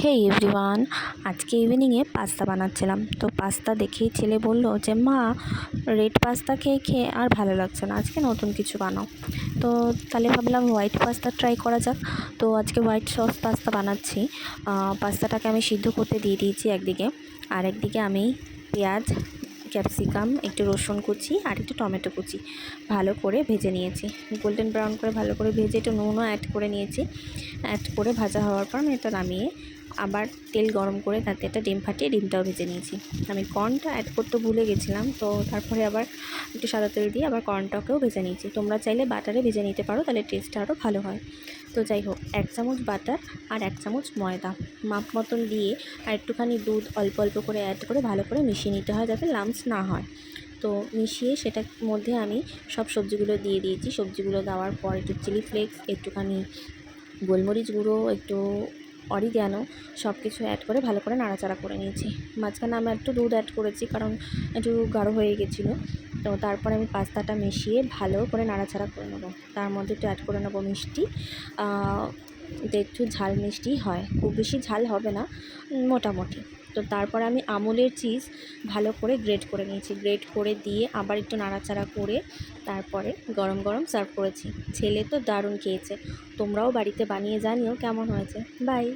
হে everyone, আজকে ইভিনিংয়ে pasta বানাচ্ছিলাম। তো পাস্তা দেখেই ছেলে বলল যে মা, রেড পাস্তা খেয়ে খেয়ে আর ভালো লাগছে না, আজকে নতুন কিছু বানাও। তো তাহলে ভাবলাম হোয়াইট পাস্তা ট্রাই করা যাক। তো আজকে হোয়াইট সস পাস্তা বানাচ্ছি। পাস্তাটাকে আমি সিদ্ধ করতে দিয়ে দিয়েছি একদিকে, আর একদিকে আমি পেঁয়াজ, ক্যাপসিকাম, একটু রসুন কুচি আর একটু টমেটো কুচি ভালো করে ভেজে নিয়েছি। গোল্ডেন ব্রাউন করে ভালো করে ভেজে একটু নুনও অ্যাড করে নিয়েছি। অ্যাড করে ভাজা হওয়ার পর আমি এটা নামিয়ে আবার তেল গরম করে তাতে একটা ডিম ফাটিয়ে ডিমটাও ভেজে নিয়েছি। আমি কর্নটা অ্যাড করতে ভুলে গেছিলাম, তো তারপরে আবার একটু সাদা তেল দিয়ে আবার কর্নটাকেও ভেজে নিয়েছি। তোমরা চাইলে বাটারে ভেজে নিতে পারো, তাহলে টেস্টটা আরও ভালো হয়। তো যাই হোক, 1 চামচ বাটার আর 1 চামচ ময়দা মাপ মতন দিয়ে আর একটুখানি দুধ অল্প অল্প করে অ্যাড করে ভালো করে মিশিয়ে নিতে হয়, যাতে লাম্পস না হয়। তো মিশিয়ে সেটার মধ্যে আমি সব সবজিগুলো দিয়ে দিয়েছি। সবজিগুলো দেওয়ার পর একটু চিলি ফ্লেক্স, একটুখানি গোলমরিচ গুঁড়ো, একটু অরিগ্যানো সব কিছু অ্যাড করে ভালো করে নাড়াচাড়া করে নিয়েছি। মাঝখানে আমি একটু দুধ অ্যাড করেছি, কারণ একটু গাঢ় হয়ে গেছিলো। তো তারপরে আমি পাস্তাটা মিশিয়ে ভালো করে নাড়াচাড়া করে নেবো। তার মধ্যে একটু অ্যাড করে নেবো মিষ্টি, এটা একটু ঝাল মিষ্টি হয়, খুব বেশি ঝাল হবে না, মোটামুটি। তো তারপরে আমি আমুলের চিজ ভালো করে গ্রেট করে নিয়েছি। গ্রেট করে দিয়ে আবার একটু নাড়াচাড়া করে তারপরে গরম গরম সার্ভ করেছি। ছেলে তো দারুণ খেয়েছে। তোমরাও বাড়িতে বানিয়ে জানিও কেমন হয়েছে। বাই।